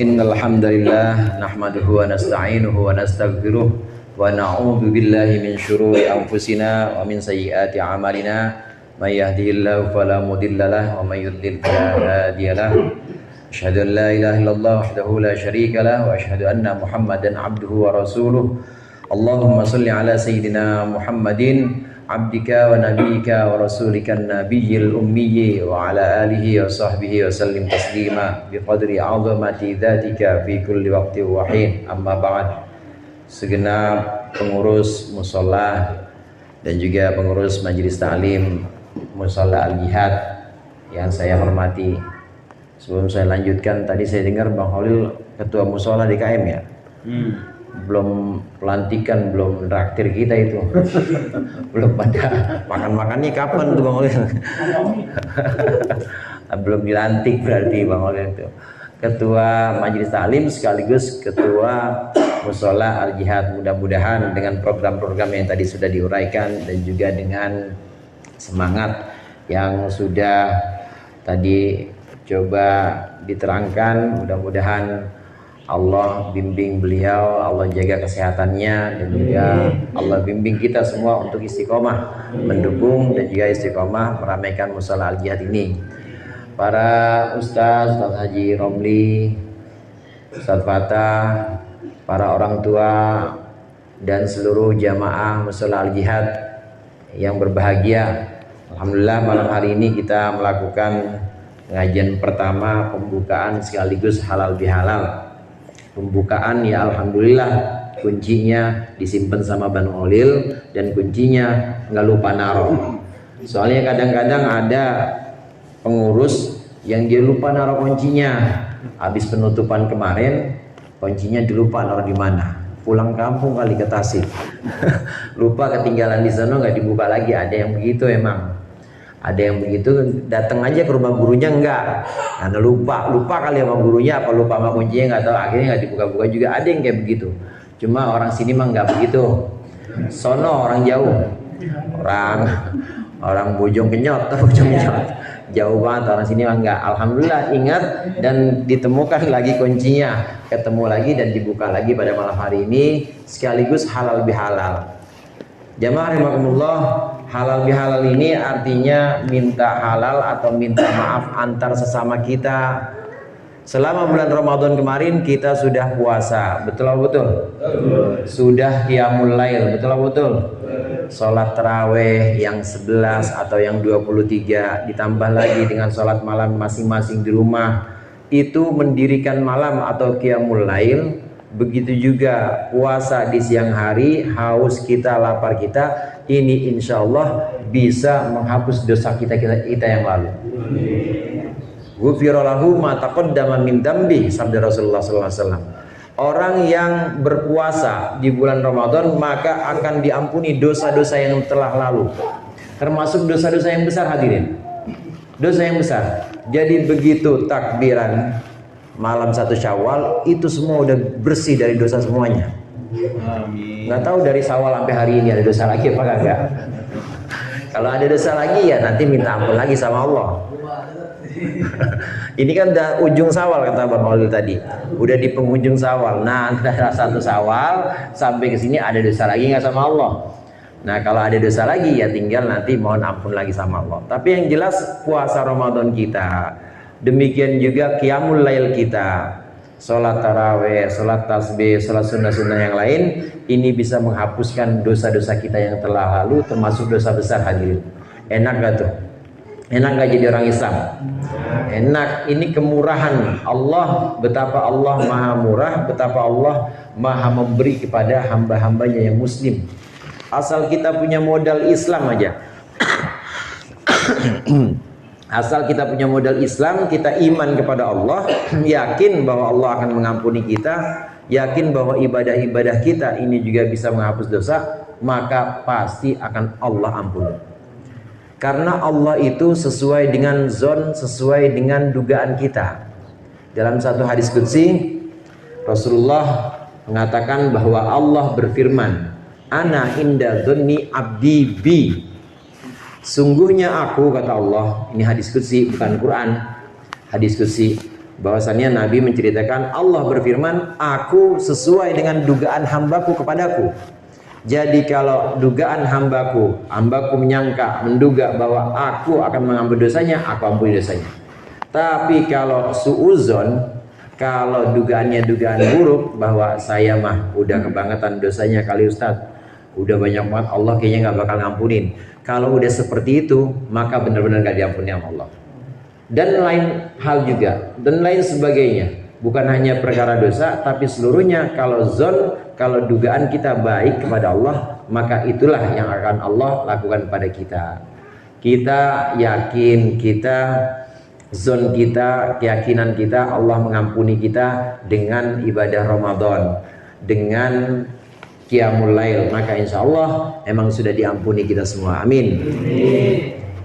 Innal hamdalillah nahmaduhu wa nasta'inuhu wa nastaghfiruh wa na'udzu billahi min syururi anfusina wa min sayyiati a'malina may yahdihillahu fala mudhillalah wa may yudlil fala hadiyalah. Asyhadu an la ilaha illallah wahdahu la syarika lah wa asyhadu anna Muhammadan abduhu wa rasuluh. Allahumma shalli ala sayyidina Muhammadin abdika wa nabiyika wa rasulika nabiyil ummiyi wa ala alihi wa sahbihi wa sallim taslima biqadri azamati dhatika fi kulli waqti wa hin. Amma ba'd. Segenap pengurus mushola dan juga pengurus majelis ta'lim mushola Al-Jihad yang saya hormati, sebelum saya lanjutkan, tadi saya dengar Bang Holil ketua mushola DKM ya, belum pelantikan, belum traktir kita itu. Belum pada makan-makannya kapan tuh Bang Holil? Belum dilantik berarti Bang Holil itu ketua majelis taklim sekaligus ketua mushola Al-Jihad. Mudah-mudahan dengan program-program yang tadi sudah diuraikan dan juga dengan semangat yang sudah tadi coba diterangkan, mudah-mudahan Allah bimbing beliau, Allah jaga kesehatannya, dan juga Allah bimbing kita semua untuk istiqomah mendukung dan juga istiqomah meramaikan mushola Al-Jihad ini. Para Ustaz Haji Romli, Ustaz Fatah, para orang tua dan seluruh jamaah mushola Al-Jihad yang berbahagia, alhamdulillah malam hari ini kita melakukan pengajian pertama pembukaan sekaligus halal bihalal. Pembukaan ya alhamdulillah kuncinya disimpan sama Bang Holil dan kuncinya nggak lupa naruh. Soalnya kadang-kadang ada pengurus yang dia lupa naruh kuncinya. Habis penutupan kemarin kuncinya dilupa naruh di mana. Pulang kampung kali ke Tasik. Lupa ketinggalan di sana, nggak dibuka lagi. Ada yang begitu emang. Ada yang begitu, datang aja ke rumah gurunya enggak, karena lupa kali sama gurunya, apa lupa sama kuncinya nggak tahu, akhirnya nggak dibuka-buka juga. Ada yang kayak begitu. Cuma orang sini mah nggak begitu. Sono orang jauh, orang Bojong Kenyot, jauh banget orang sini mah enggak. Alhamdulillah ingat dan ditemukan lagi kuncinya, ketemu lagi dan dibuka lagi pada malam hari ini, sekaligus halal bihalal. Jamaah rahimakumullah, halal bihalal ini artinya minta halal atau minta maaf antar sesama kita. Selama bulan Ramadan kemarin kita sudah puasa, betul betul? Sudah qiyamul lail, betul? Salat tarawih yang 11 atau yang 23 ditambah lagi dengan salat malam masing-masing di rumah. Itu mendirikan malam atau qiyamul lail. Begitu juga puasa di siang hari, haus kita, lapar kita, ini insya Allah bisa menghapus dosa kita yang lalu. Ghufira lahu ma taqaddama min dambi, sabda Rasulullah SAW. Orang yang berpuasa di bulan Ramadan maka akan diampuni dosa-dosa yang telah lalu, termasuk dosa-dosa yang besar, hadirin. Dosa yang besar. Jadi begitu takbiran malam 1 Syawal itu semua udah bersih dari dosa semuanya. Amin. Nggak tahu dari Syawal sampai hari ini ada dosa lagi apa enggak? Kalau ada dosa lagi ya nanti minta ampun lagi sama Allah. Ini kan udah ujung Syawal kata Bang Holil tadi. Udah di penghujung Syawal. Nah, antara 1 Syawal sampai ke sini ada dosa lagi nggak sama Allah? Nah, kalau ada dosa lagi ya tinggal nanti mohon ampun lagi sama Allah. Tapi yang jelas puasa Ramadan kita, demikian juga qiyamul lail kita, sholat tarawih, sholat tasbih, sholat sunnah-sunnah yang lain, ini bisa menghapuskan dosa-dosa kita yang telah lalu, termasuk dosa besar, hadirin. Enak gak tuh? Enak gak jadi orang Islam? Enak. Ini kemurahan Allah, betapa Allah maha murah, betapa Allah maha memberi kepada hamba-hambanya yang muslim. Asal kita punya modal Islam aja. Asal kita punya modal Islam, kita iman kepada Allah, yakin bahwa Allah akan mengampuni kita, yakin bahwa ibadah-ibadah kita ini juga bisa menghapus dosa, maka pasti akan Allah ampuni. Karena Allah itu sesuai dengan zon, sesuai dengan dugaan kita. Dalam satu hadis qudsi, Rasulullah mengatakan bahwa Allah berfirman, "Ana inda dzanni abdi bi." Sungguhnya aku, kata Allah, ini hadis qudsi bukan Quran, hadis qudsi, bahwasannya Nabi menceritakan Allah berfirman, aku sesuai dengan dugaan hambaku kepadaku. Jadi kalau dugaan hambaku menyangka, menduga bahwa aku akan mengampuni dosanya, aku ampuni dosanya. Tapi kalau suuzon, kalau dugaannya dugaan buruk, bahwa saya mah udah kebangetan dosanya kali Ustadz, udah banyak banget, Allah kayaknya nggak bakal ngampunin. Kalau udah seperti itu, maka benar-benar nggak diampuni sama Allah. Dan lain hal juga, dan lain sebagainya. Bukan hanya perkara dosa, tapi seluruhnya. Kalau zon, kalau dugaan kita baik kepada Allah, maka itulah yang akan Allah lakukan pada kita. Kita yakin, zon kita, keyakinan kita, Allah mengampuni kita dengan ibadah Ramadan, dengan Qiyamul Lail, maka insya Allah emang sudah diampuni kita semua. Amin.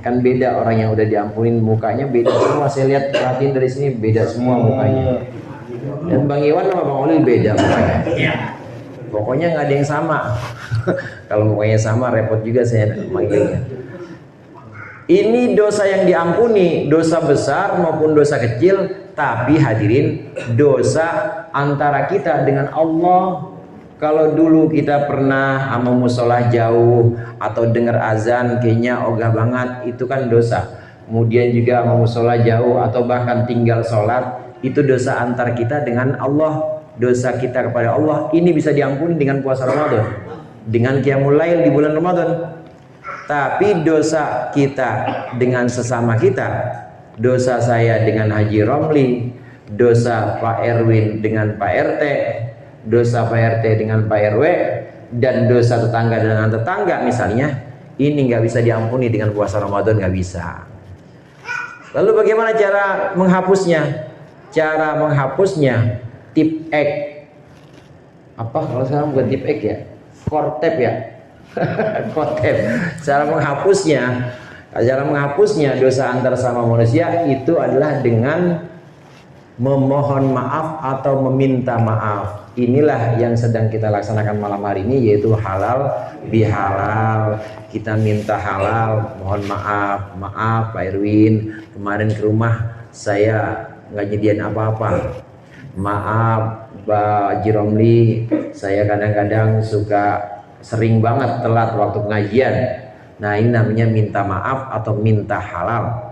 Kan beda orang yang udah diampunin, mukanya beda semua. Saya lihat, perhatiin dari sini beda semua mukanya. Dan Bang Iwan sama Bang Olil beda mukanya. Pokoknya nggak ada yang sama. Kalau mukanya sama repot juga saya manggilnya. Ini dosa yang diampuni, dosa besar maupun dosa kecil, tapi hadirin, dosa antara kita dengan Allah. Kalau dulu kita pernah sama musola jauh atau dengar azan kayaknya ogah banget, itu kan dosa. Kemudian juga sama musola jauh atau bahkan tinggal sholat, itu dosa antar kita dengan Allah. Dosa kita kepada Allah ini bisa diampuni dengan puasa Ramadan, dengan Qiyamul Lail di bulan Ramadan. Tapi dosa kita dengan sesama kita, dosa saya dengan Haji Romli, dosa Pak Erwin dengan Pak RT, dosa Pak RT dengan Pak RW, dan dosa tetangga dengan tetangga misalnya, ini nggak bisa diampuni dengan puasa Ramadan, nggak bisa. Lalu bagaimana cara menghapusnya? Cara menghapusnya tip X. Apa kalau sekarang bukan tip X ya? Kortep ya? Kortep. Cara menghapusnya dosa antar sama manusia itu adalah dengan memohon maaf atau meminta maaf. Inilah yang sedang kita laksanakan malam hari ini, yaitu halal bihalal. Kita minta halal, mohon maaf Pak Erwin, kemarin ke rumah saya nggak nyediain apa-apa. Maaf Pak Jiromli, saya kadang-kadang suka sering banget telat waktu pengajian. Nah, ini namanya minta maaf atau minta halal.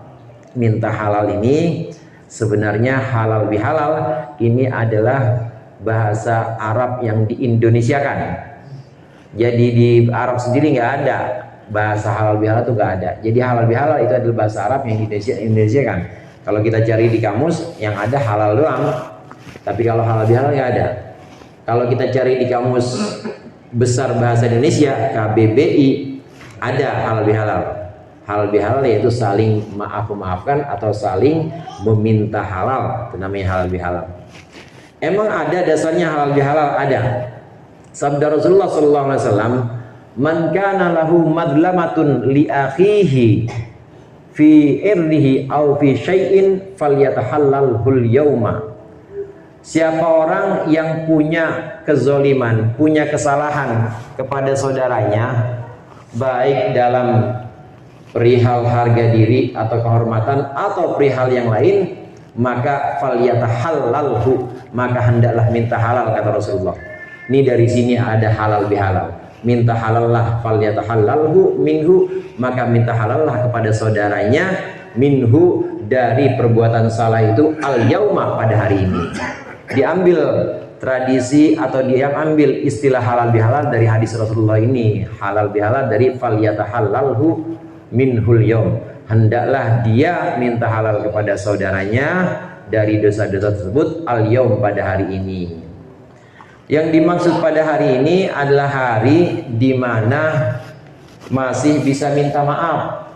Minta halal ini sebenarnya halal bihalal ini adalah bahasa Arab yang diindonesiakan. Jadi di Arab sendiri nggak ada bahasa halal bihalal, itu nggak ada. Jadi halal bihalal itu adalah bahasa Arab yang diindonesiakan. Kalau kita cari di kamus yang ada halal doang, tapi kalau halal bihalal nggak ada. Kalau kita cari di kamus besar bahasa Indonesia KBBI, ada halal bihalal. Halal bihalal yaitu saling maafkan atau saling meminta halal, itu namanya halal bihalal. Emang ada dasarnya halal bihalal? Ada. Sabda Rasulullah SAW, man kana lahu madlamatun li akhihi fi irdihi aw fi syai'in falyatahallalhul yauma. Siapa orang yang punya kezoliman, punya kesalahan kepada saudaranya, baik dalam perihal harga diri atau kehormatan atau perihal yang lain, maka falyatahallalhu, maka hendaklah minta halal, kata Rasulullah. Ini dari sini ada halal bihalal. Minta halallah, falyatahallalhu minhu, maka minta halallah kepada saudaranya, minhu, dari perbuatan salah itu, al yauma, pada hari ini. Diambil tradisi atau diambil istilah halal bihalal dari hadis Rasulullah ini. Halal bihalal dari falyatahallalhu minhul yaum, hendaklah dia minta halal kepada saudaranya dari dosa-dosa tersebut al yaum, pada hari ini. Yang dimaksud pada hari ini adalah hari di mana masih bisa minta maaf.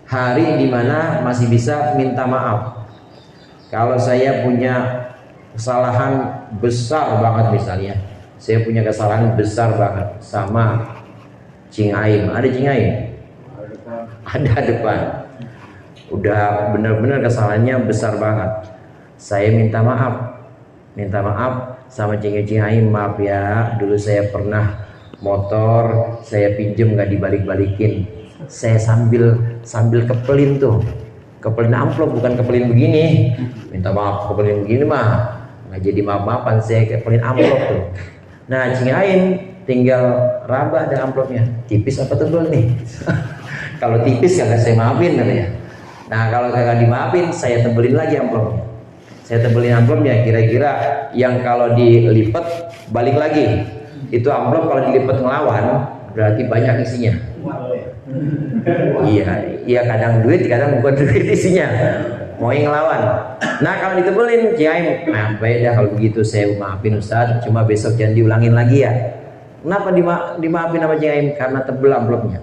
Hari di mana masih bisa minta maaf. Kalau saya punya kesalahan besar banget, misalnya saya punya kesalahan besar banget sama Cing Aim, ada Cing Aim? Ada depan. Udah benar-benar kesalahannya besar banget. Saya minta maaf sama Cing Aim, maaf ya, dulu saya pernah motor saya pinjem nggak dibalik-balikin, saya sambil kepelin tuh, Kepelin amplop bukan kepelin begini. Minta maaf kepelin begini mah nggak jadi maaf-maafan, saya kepelin amplop tuh. Nah, Cing Ain tinggal raba ada amplopnya, tipis apa tebal nih? Kalau tipis kagak saya maafin namanya. Nah, kalau kagak dimaafin saya tebelin lagi amplopnya. Saya tebelin amplopnya kira-kira yang kalau dilipat balik lagi. Itu amplop kalau dilipat ngelawan berarti banyak isinya. Iya kadang duit, kadang bukan duit isinya. Mau yang ngelawan. Nah, kalau ditebelin Cing, nah beda kalau begitu saya maafin Ustaz, cuma besok jangan diulangin lagi ya. Kenapa dimaafin sama Cing? Karena tebel amplopnya.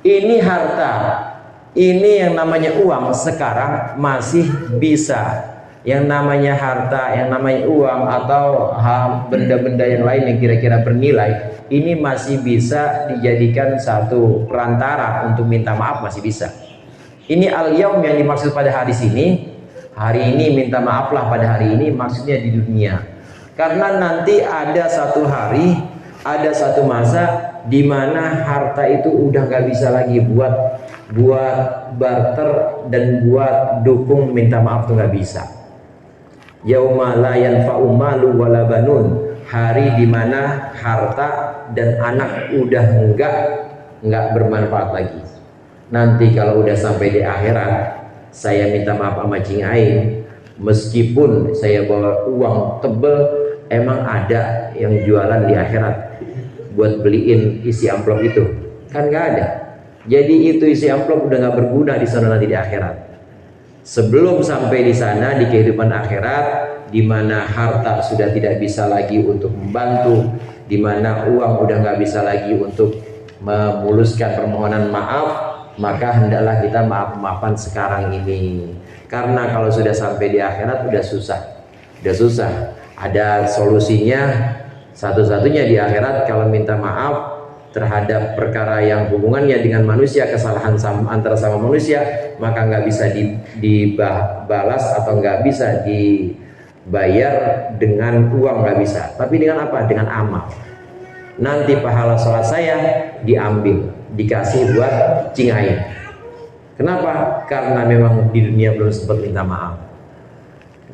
Ini harta, ini yang namanya uang sekarang masih bisa. Yang namanya harta, yang namanya uang atau benda-benda yang lain yang kira-kira bernilai, ini masih bisa dijadikan satu perantara untuk minta maaf, masih bisa. Ini al-yaum yang dimaksud pada hadis ini, hari ini minta maaflah pada hari ini, maksudnya di dunia. Karena nanti ada satu hari, ada satu masa di mana harta itu udah gak bisa lagi buat barter dan buat dukung minta maaf tuh gak bisa. Yauma la yanfa'u malu wala banun, hari dimana harta dan anak udah enggak bermanfaat lagi. Nanti kalau udah sampai di akhirat, saya minta maaf sama Cing Ain, meskipun saya bawa uang tebel, emang ada yang jualan di akhirat buat beliin isi amplop itu? Kan nggak ada. Jadi itu isi amplop udah nggak berguna di sana nanti di akhirat. Sebelum sampai di sana di kehidupan akhirat, di mana harta sudah tidak bisa lagi untuk membantu, di mana uang udah nggak bisa lagi untuk memuluskan permohonan maaf, maka hendaklah kita maaf-maafan sekarang ini. Karena kalau sudah sampai di akhirat udah susah. Ada solusinya, satu-satunya di akhirat kalau minta maaf terhadap perkara yang hubungannya dengan manusia, kesalahan antara sama manusia, maka nggak bisa dibalas atau nggak bisa dibayar dengan uang, nggak bisa. Tapi dengan apa? Dengan amal. Nanti pahala sholat saya diambil, dikasih buat Cing Ain. Kenapa? Karena memang di dunia belum sempat minta maaf.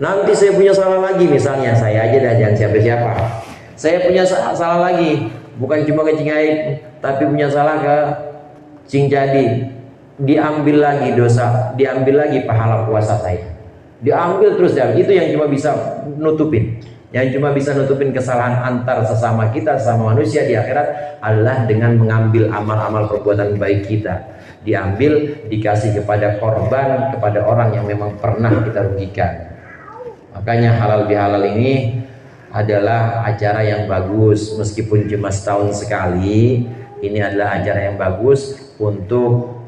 Nanti saya punya salah lagi, misalnya saya aja dah, jangan siapa-siapa. Saya punya salah lagi, bukan cuma ke Cing Ain, tapi punya salah ke Cing Jadi. Diambil lagi dosa, diambil lagi pahala puasa saya. Diambil terus, itu yang cuma bisa nutupin. Yang cuma bisa nutupin kesalahan antar sesama kita, sesama manusia di akhirat adalah dengan mengambil amal-amal perbuatan baik kita. Diambil, dikasih kepada korban, kepada orang yang memang pernah kita rugikan. Makanya halal bihalal ini adalah acara yang bagus, meskipun cuma setahun sekali. Ini adalah acara yang bagus untuk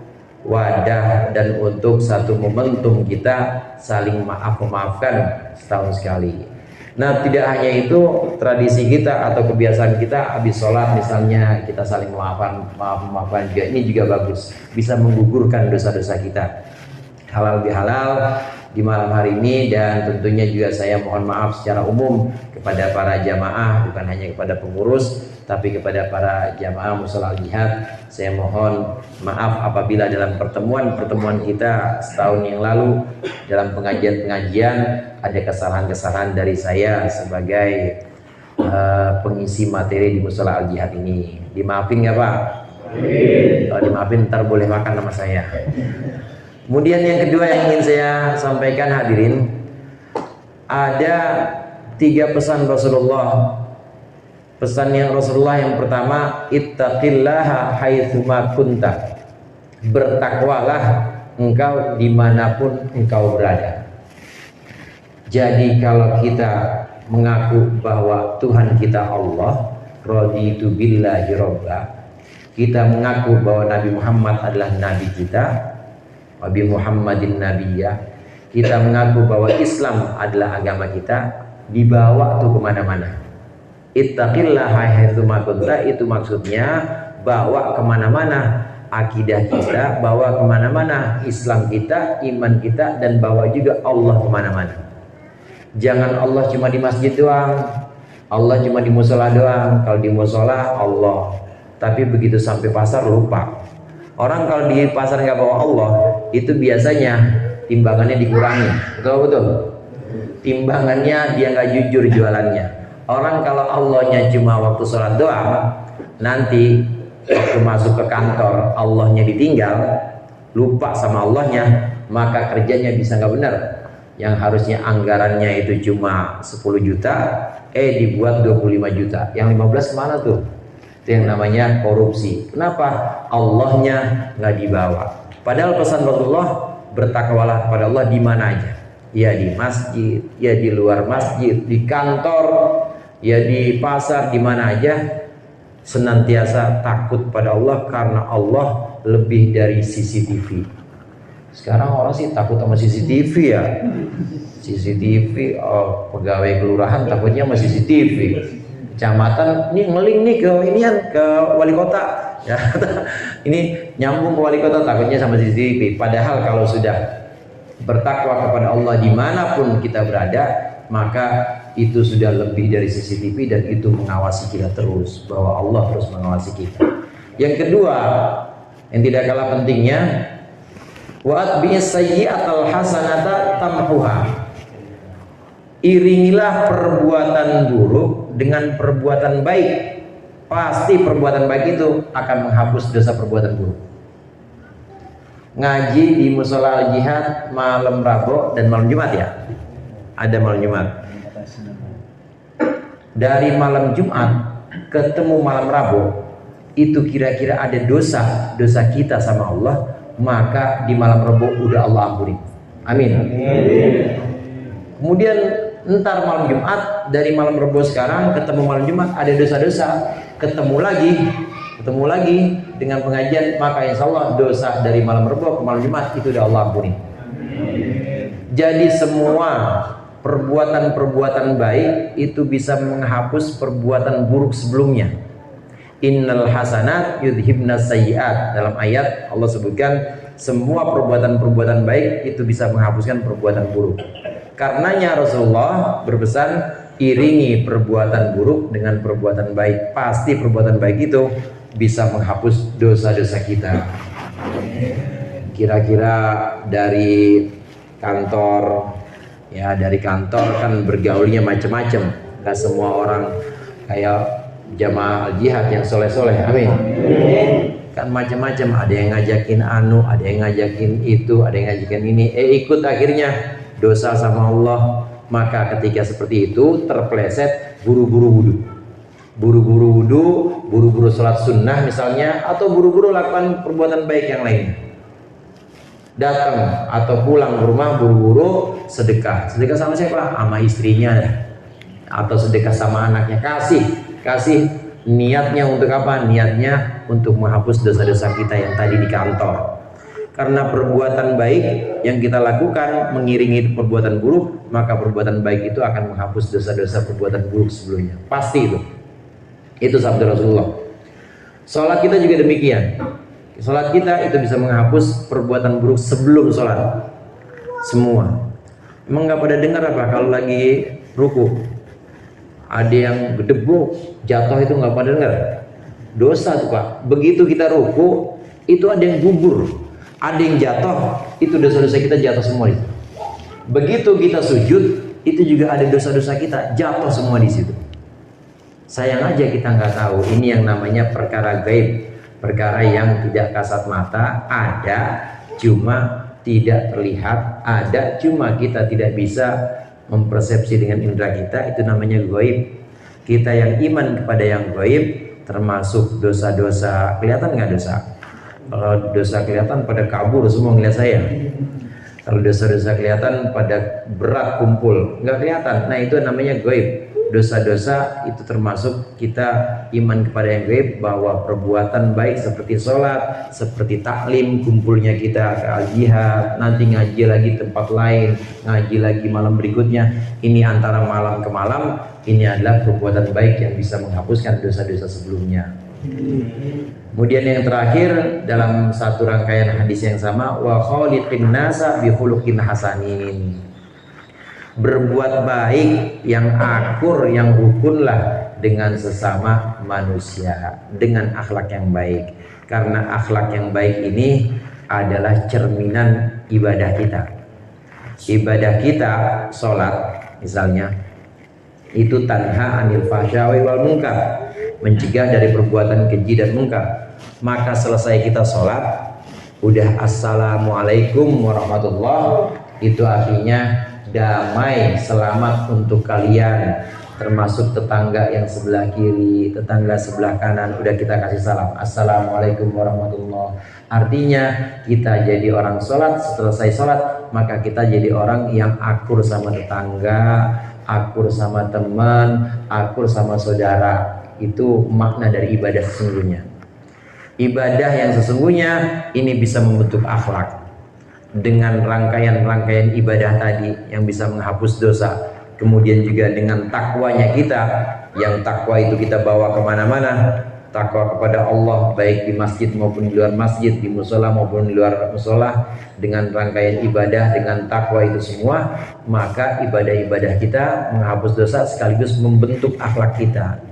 wadah dan untuk satu momentum kita saling memaafkan setahun sekali. Nah, tidak hanya itu, tradisi kita atau kebiasaan kita habis sholat misalnya kita saling maafkan juga, ini juga bagus, bisa menggugurkan dosa-dosa kita. Halal bihalal di malam hari ini, dan tentunya juga saya mohon maaf secara umum kepada para jamaah, bukan hanya kepada pengurus tapi kepada para jamaah Mushola Al-Jihad. Saya mohon maaf apabila dalam pertemuan kita setahun yang lalu dalam pengajian-pengajian ada kesalahan-kesalahan dari saya sebagai pengisi materi di Mushola Al-Jihad ini. Dimaafin nggak Pak? Kalau dimaafin ntar boleh makan sama saya. Kemudian yang kedua yang ingin saya sampaikan hadirin, ada 3 pesan Rasulullah. Pesan yang Rasulullah yang pertama, ittaqillaha haitsuma kunta. Bertakwalah engkau dimanapun engkau berada. Jadi kalau kita mengaku bahwa Tuhan kita Allah, raditu billahi robba, kita mengaku bahwa Nabi Muhammad adalah Nabi kita, Nabi Muhammadin Nabiyya, kita mengaku bahwa Islam adalah agama kita, dibawa tuh kemana-mana. Ittaqillaha haitsuma kunta, itu maksudnya bawa kemana-mana akidah kita, bawa kemana-mana Islam kita, iman kita, dan bawa juga Allah kemana-mana. Jangan Allah cuma di masjid doang, Allah cuma di musola doang. Kalau di musola Allah, tapi begitu sampai pasar lupa. Orang kalau di pasar nggak bawa Allah, itu biasanya timbangannya dikurangi. Betul. Timbangannya dia nggak jujur jualannya. Orang kalau Allahnya cuma waktu sholat doang, nanti waktu masuk ke kantor Allahnya ditinggal, lupa sama Allahnya, maka kerjanya bisa nggak benar. Yang harusnya anggarannya itu cuma 10 juta, dibuat 25 juta. Yang 15 kemana tuh? Itu yang namanya korupsi. Kenapa? Allahnya nggak dibawa. Padahal pesan Rasulullah, bertakwalah kepada Allah di mana aja. Ya di masjid, ya di luar masjid, di kantor, ya di pasar, di mana aja. Senantiasa takut pada Allah karena Allah lebih dari CCTV. Sekarang orang sih takut sama CCTV ya. CCTV, pegawai kelurahan takutnya sama CCTV. Kecamatan ini ngeling nih ke wali kota. Ya, ini nyambung ke wali kota takutnya sama CCTV. Padahal kalau sudah bertakwa kepada Allah dimanapun kita berada, maka itu sudah lebih dari CCTV dan itu mengawasi kita terus, bahwa Allah terus mengawasi kita. Yang kedua, yang tidak kalah pentingnya, wa atbi'is sayyi'atal hasanata tamhuha. Iringilah perbuatan buruk dengan perbuatan baik. Pasti perbuatan baik itu akan menghapus dosa perbuatan buruk. Ngaji di musola al-jihad malam Rabu dan malam Jumat ya. Ada malam Jumat. Dari malam Jumat ketemu malam Rabu, itu kira-kira ada dosa kita sama Allah, maka di malam Rabu udah Allah ampuni. Amin. Kemudian entar malam Jumat, dari malam Rabu sekarang ketemu malam Jumat ada dosa-dosa, ketemu lagi dengan pengajian, maka insya Allah dosa dari malam Rabu ke malam Jumat itu udah Allah ampuni. Jadi semua perbuatan-perbuatan baik itu bisa menghapus perbuatan buruk sebelumnya. Innal hasanat yudhibnas sayyiat. Dalam ayat Allah sebutkan semua perbuatan-perbuatan baik itu bisa menghapuskan perbuatan buruk. Karenanya Rasulullah berpesan, iringi perbuatan buruk dengan perbuatan baik. Pasti perbuatan baik itu bisa menghapus dosa-dosa kita. Kira-kira dari kantor, ya dari kantor kan bergaulnya macam-macam. Gak semua orang kayak jamaah al-jihad yang soleh-soleh. Amin. Kan macam-macam, ada yang ngajakin ada yang ngajakin itu, ada yang ngajakin ini, ikut akhirnya dosa sama Allah. Maka ketika seperti itu terpleset, buru-buru wudu, buru-buru sholat sunnah misalnya, atau buru-buru lakukan perbuatan baik yang lainnya. Datang atau pulang ke rumah buru-buru sedekah sama siapa? Sama istrinya atau sedekah sama anaknya. Kasih niatnya untuk apa? Niatnya untuk menghapus dosa-dosa kita yang tadi di kantor. Karena perbuatan baik yang kita lakukan mengiringi perbuatan buruk, maka perbuatan baik itu akan menghapus dosa-dosa perbuatan buruk sebelumnya. Pasti itu. Itu sabda Rasulullah. Sholat kita juga demikian. Sholat kita itu bisa menghapus perbuatan buruk sebelum sholat. Semua. Emang nggak pada dengar apa kalau lagi ruku? Ada yang gedebuk, jatuh itu nggak pada dengar. Dosa tuh Pak. Begitu kita ruku, itu ada yang gugur, ada yang jatuh, itu dosa-dosa kita jatuh semua itu. Begitu kita sujud, itu juga ada dosa-dosa kita jatuh semua di situ. Sayang aja kita nggak tahu. Ini yang namanya perkara gaib, perkara yang tidak kasat mata, ada cuma tidak terlihat, ada cuma kita tidak bisa mempersepsi dengan indera kita. Itu namanya gaib. Kita yang iman kepada yang gaib, termasuk dosa-dosa. Kelihatan nggak dosa? Kalau dosa kelihatan pada kabur semua ngeliat saya. Kalau dosa-dosa kelihatan pada berat kumpul, nggak kelihatan. Nah itu namanya gaib. Dosa-dosa itu termasuk kita iman kepada yang gaib, bahwa perbuatan baik seperti sholat, seperti taklim, kumpulnya kita ke al-jihad, nanti ngaji lagi tempat lain, ngaji lagi malam berikutnya, ini antara malam ke malam, ini adalah perbuatan baik yang bisa menghapuskan dosa-dosa sebelumnya. Kemudian yang terakhir dalam satu rangkaian hadis yang sama, wa khaliqin nasa bi khuluqin hasanin. Berbuat baik yang akur, yang rukunlah dengan sesama manusia dengan akhlak yang baik. Karena akhlak yang baik ini adalah cerminan ibadah kita. Ibadah kita, sholat misalnya, itu tanha anil fahsya'i wal munkar, mencegah dari perbuatan keji dan munkar. Maka selesai kita sholat, udah assalamualaikum warahmatullah, itu artinya damai, selamat untuk kalian, termasuk tetangga yang sebelah kiri, tetangga sebelah kanan, udah kita kasih salam, assalamualaikum warahmatullah. Artinya kita jadi orang sholat, selesai sholat maka kita jadi orang yang akur sama tetangga, akur sama teman, akur sama saudara. Itu makna dari ibadah sesungguhnya. Ibadah yang sesungguhnya ini bisa membentuk akhlak dengan rangkaian-rangkaian ibadah tadi yang bisa menghapus dosa. Kemudian juga dengan takwanya kita, yang takwa itu kita bawa kemana-mana, takwa kepada Allah baik di masjid maupun di luar masjid, di musola maupun di luar musola. Dengan rangkaian ibadah, dengan takwa itu semua, maka ibadah-ibadah kita menghapus dosa sekaligus membentuk akhlak kita.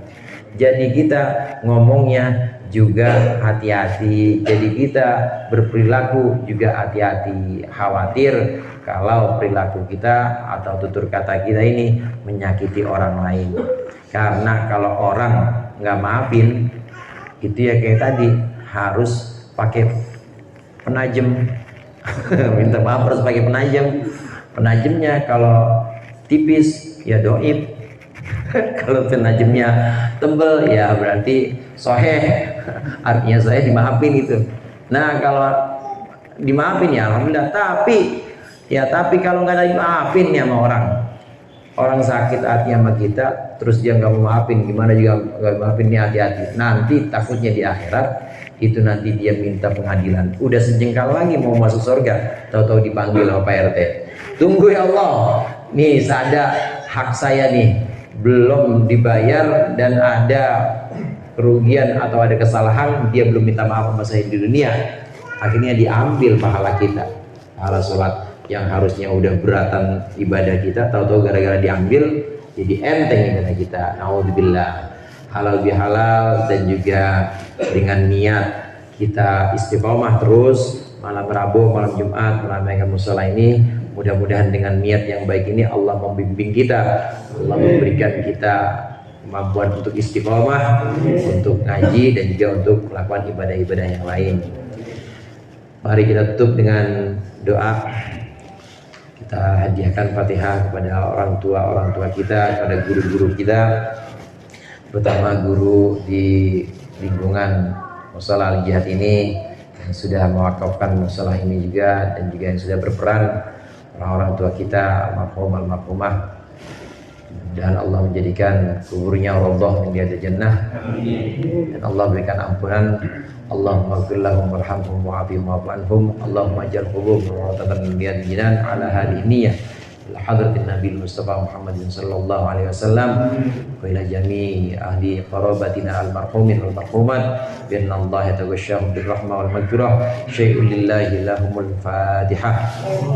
Jadi kita ngomongnya juga hati-hati, jadi kita berperilaku juga hati-hati. Khawatir kalau perilaku kita atau tutur kata kita ini menyakiti orang lain. Karena kalau orang nggak maafin, itu ya kayak tadi, harus pakai penajem. Minta maaf harus pakai penajem. Penajemnya kalau tipis ya doib, kalau penajemnya tebel ya berarti soheh, artinya saya dimaafin itu. Nah kalau dimaafin ya alhamdulillah, tapi kalau nggak ada dimaafin ya sama orang sakit hati sama kita, terus dia nggak mau maafin, gimana juga nggak maafin, nih hati-hati. Nanti takutnya di akhirat itu nanti dia minta pengadilan, udah sejengkal lagi mau masuk surga, tahu-tahu dipanggil sama Pak RT. Tunggu ya Allah, nih ada hak saya nih belum dibayar dan ada kerugian atau ada kesalahan, dia belum minta maaf sama saya di dunia. Akhirnya diambil pahala kita, pahala sholat yang harusnya udah beratan ibadah kita, tahu-tahu gara-gara diambil jadi enteng ibadah kita. Naudzubillah. Halal bihalal, dan juga dengan niat kita istiqomah terus malam Rabu, malam Jumat, meramaikan musola ini. Mudah-mudahan dengan niat yang baik ini Allah membimbing kita, Allah memberikan kita kemampuan untuk istiqomah, untuk ngaji, dan juga untuk melakukan ibadah-ibadah yang lain. Mari kita tutup dengan doa. Kita hadiahkan Fatihah kepada orang tua kita, kepada guru-guru kita, terutama guru di lingkungan musola Al-Jihad ini yang sudah mewakafkan musola ini juga, dan juga yang sudah berperan, orang-orang tua kita, almarhumah. Dan Allah menjadikan kuburnya Raudhah min riyadil jannah, dan Allah berikan ampunan. Allahumma ighfir lahum warhamhum wa'afihim wa'fu anhum. Allahumma ij'al quburahum rawdatan min riyadil jinan ala hadhihi niyyah ila hadratin Nabi Mustafa Muhammadin sallallahu alaihi wasallam wa ila jami'i ahli qarabatina al-marhumin wal marhumat bi anna Allah yataghashshahum bir rahmah wal maghfirah. Syai'un lillahi lahumul Fatihah.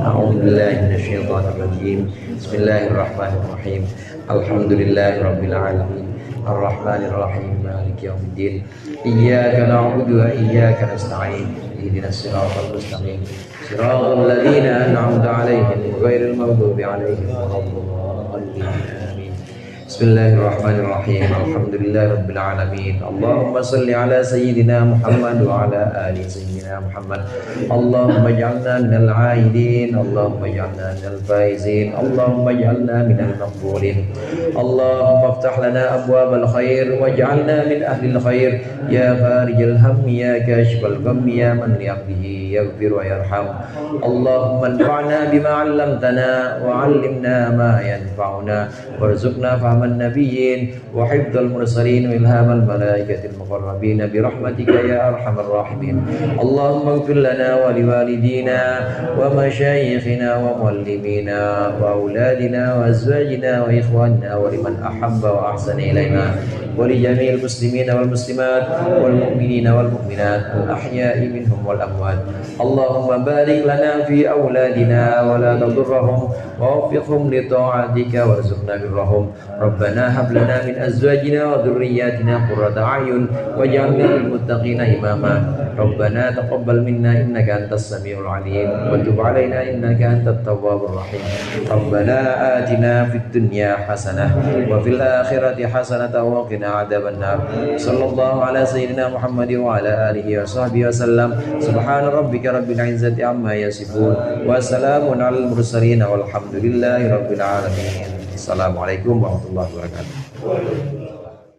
A'udzu billahi minasyaitonir rajim. Bismillahirrahmanirrahim. Alhamdulillahi rabbil alamin. Ar-Rahmanir Rahim. Maliki yaumiddin. Iyyaka na'budu wa iyyaka nasta'in. Ihdinas siratal mustaqim. Siratal ladzina an'amta 'alaihim ghairil maghdubi 'alaihim waladdallin. Amin. Bismillahirrahmanirrahim. Alhamdulillahi rabbil alamin. Allahumma shalli ala sayyidina Muhammad wa ala ali sayyidina Muhammad. Allahumma ij'alna minal 'aidin. Allahumma ij'alna minal faizin. Allahumma ij'alna minal maqbulin. Allahumma iftah lana abwabal khair waj'alna min ahlil khair. Ya farijal hammi, ya kashifal ghammi, ya man li 'abdihi yaghfir wa yarham. Allahumma anfa'na bima 'allamtana wa 'allimna ma yanfa'una warzuqna fahman nabiyyin wa hifdzal mursalin wa ilhamal malaikatil muqarrabin bi rahmatika ya arhamar rahimin. Allahumma ighfir lana wa liwalidina wa masyayikhina wa muallimina wa auladina wa azwajina wa ikhwanina wa liman ahabba wa ahsana ilaina wa li jami'il muslimina wal muslimat wal mu'minina wal mu'minat al ahya'i minhum wal amwat. Allahumma barik lana fi auladina wa la tadurrahum wa waffiqhum li ta'atika warzuqna birrahum. Rabbana hab lana min azwajina wa dhurriyyatina qurrata a'yun waj'alna lil muttaqina imama. Rabbana taqabbal minna innaka antas samiul alim wa tub 'alaina innaka antat tawwabur rahim. Rabbana atina fid dunya hasanah wa fil akhirati hasanah wa qina adzabannar. Sallallahu ala sayyidina Muhammadin wa ala alihi wa sahbihi wasallam. Subhana rabbika rabbil izzati amma yasifun wa salamun alal mursalin walhamdulillahi rabbil alamin. Assalamualaikum warahmatullahi wabarakatuh.